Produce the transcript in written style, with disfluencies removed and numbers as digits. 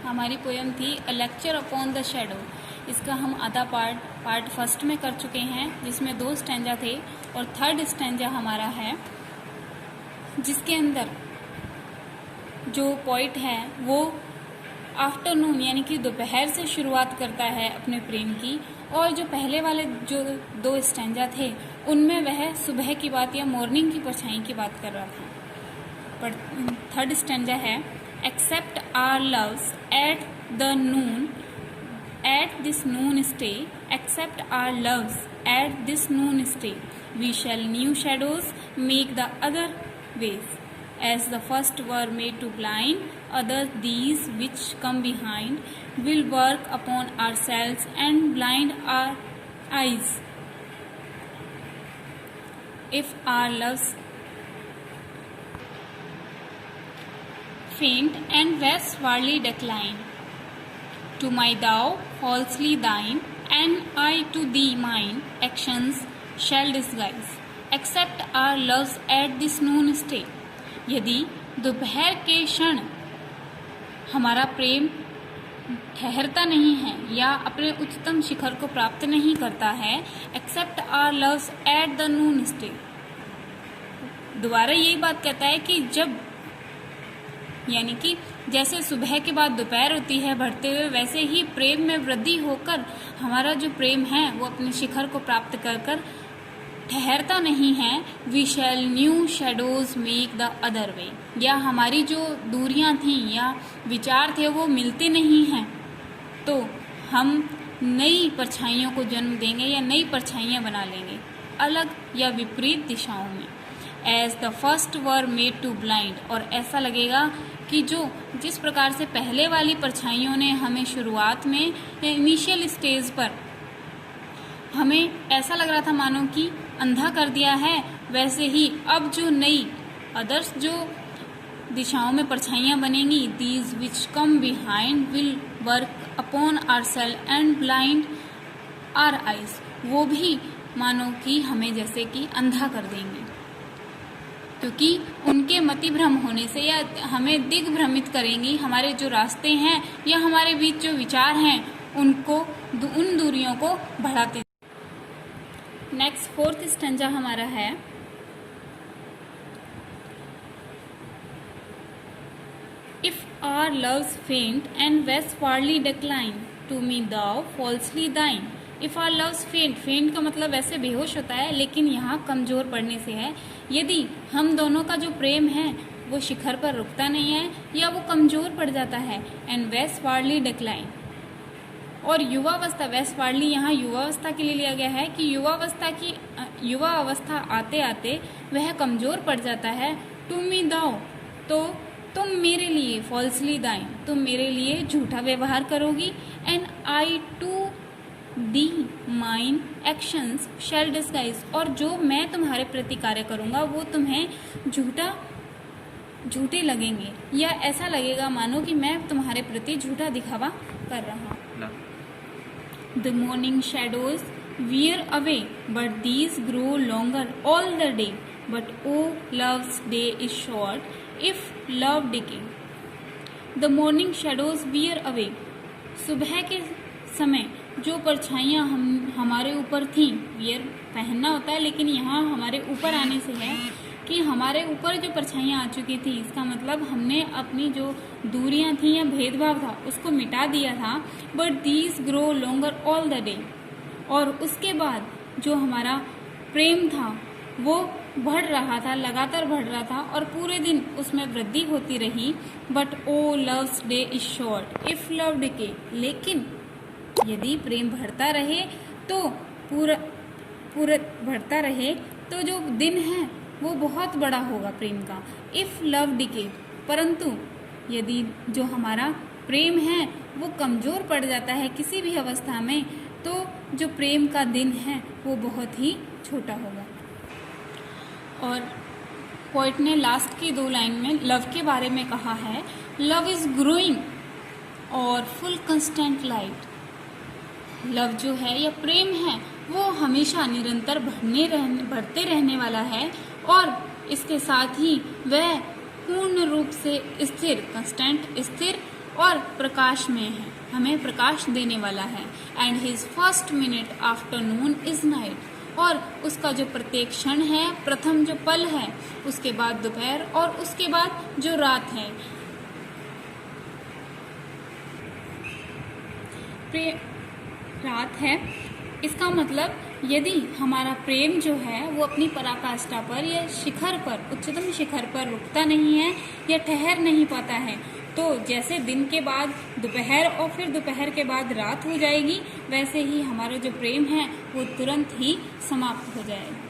हमारी पोयम थी अ lecture upon the shadow. इसका हम आधा पार्ट फर्स्ट में कर चुके हैं, जिसमें 2 स्टैंजा थे और थर्ड स्टैंजा हमारा है, जिसके अंदर जो पोइट है वो आफ्टरनून यानी कि दोपहर से शुरुआत करता है अपने प्रेम की, और जो पहले वाले जो 2 स्टैंजा थे उनमें वह सुबह की बात या मॉर्निंग की परछाई की बात कर रहा था। पर थर्ड स्टैंजा है except our loves at the noon at this noon stay, except our loves at this noon stay, we shall new shadows make the other ways, as the first were made to blind, others these which come behind will work upon ourselves and blind our eyes. If our loves faint and westwardly decline, to my thou falsely thine, and I to thee mine actions shall disguise, except our loves at this noon stay. यदि दोपहर के क्षण हमारा प्रेम ठहरता नहीं है या अपने उच्चतम शिखर को प्राप्त नहीं करता है, except our loves at the noon stay, दोबारा यही बात कहता है कि जब यानी कि जैसे सुबह के बाद दोपहर होती है बढ़ते हुए, वैसे ही प्रेम में वृद्धि होकर हमारा जो प्रेम है वो अपने शिखर को प्राप्त कर ठहरता नहीं है। We shall new shadows make the other way, या हमारी जो दूरियां थीं या विचार थे वो मिलते नहीं हैं, तो हम नई परछाइयों को जन्म देंगे या नई परछाइयां बना लेंगे अलग या विपरीत दिशाओं में। As the first were made to blind, और ऐसा लगेगा कि जिस प्रकार से पहले वाली परछाइयों ने हमें शुरुआत में इनिशियल स्टेज पर हमें ऐसा लग रहा था मानो कि अंधा कर दिया है, वैसे ही अब जो नई अदर्स जो दिशाओं में परछाइयां बनेंगी, these which come behind will work upon our self and blind our eyes, वो भी मानो कि हमें जैसे कि अंधा कर देंगे, क्योंकि उनके मति भ्रम होने से या हमें दिग्भ्रमित करेंगी। हमारे जो रास्ते हैं या हमारे बीच जो विचार हैं उनको उन दूरियों को बढ़ाते। नेक्स्ट फोर्थ स्टैंजा हमारा है if our loves faint and westwardly decline, to me thou falsely thine. If our loves faint, faint का मतलब वैसे बेहोश होता है, लेकिन यहाँ कमजोर पड़ने से है। यदि हम दोनों का जो प्रेम है वो शिखर पर रुकता नहीं है या वो कमजोर पड़ जाता है, एंड westwardly decline, और युवावस्था, वेस्टवार्डली यहाँ युवावस्था के लिए लिया गया है कि युवा अवस्था आते आते वह कमजोर पड़ जाता है। टू मी दाओ, तो तुम मेरे लिए, फॉल्सली दाइन, तुम मेरे लिए झूठा व्यवहार करोगी, and I to thee mine actions shall disguise, और जो मैं तुम्हारे प्रति कार्य करूँगा वो तुम्हें झूठे लगेंगे, या ऐसा लगेगा मानो कि मैं तुम्हारे प्रति झूठा दिखावा कर रहा हूँ। The morning shadows wear away, but these grow longer all the day. But oh, love's day is short, if love decay. The morning shadows wear away. सुबह के समय जो परछाइयाँ हमारे ऊपर थीं, wear पहनना होता है, लेकिन यहाँ हमारे ऊपर आने से है कि हमारे ऊपर जो परछाइयाँ आ चुकी थी, इसका मतलब हमने अपनी जो दूरियां थी या भेदभाव था उसको मिटा दिया था। But these grow longer all the day, और उसके बाद जो हमारा प्रेम था वो बढ़ रहा था, लगातार बढ़ रहा था, और पूरे दिन उसमें वृद्धि होती रही। But oh love's day is short if love decay, लेकिन यदि प्रेम बढ़ता रहे तो पूरा बढ़ता रहे तो जो दिन है वो बहुत बड़ा होगा प्रेम का। इफ लव डिके, परंतु यदि जो हमारा प्रेम है वो कमजोर पड़ जाता है किसी भी अवस्था में, तो जो प्रेम का दिन है वो बहुत ही छोटा होगा। और पोइट ने लास्ट की 2 लाइन में लव के बारे में कहा है, लव इज ग्रोइंग और फुल कंस्टेंट लाइट। लव जो है या प्रेम है वो हमेशा निरंतर बढ़ते रहने वाला है, और इसके साथ ही वह पूर्ण रूप से स्थिर, कंस्टेंट स्थिर और प्रकाशमय है, हमें प्रकाश देने वाला है। And his first minute afternoon is night, और उसका जो प्रत्येक क्षण है, प्रथम जो पल है, उसके बाद दोपहर, और उसके बाद जो रात है। रात है, इसका मतलब यदि हमारा प्रेम जो है वो अपनी पराकाष्ठा पर या शिखर पर, उच्चतम शिखर पर रुकता नहीं है या ठहर नहीं पाता है, तो जैसे दिन के बाद दोपहर और फिर दोपहर के बाद रात हो जाएगी, वैसे ही हमारा जो प्रेम है वो तुरंत ही समाप्त हो जाएगा।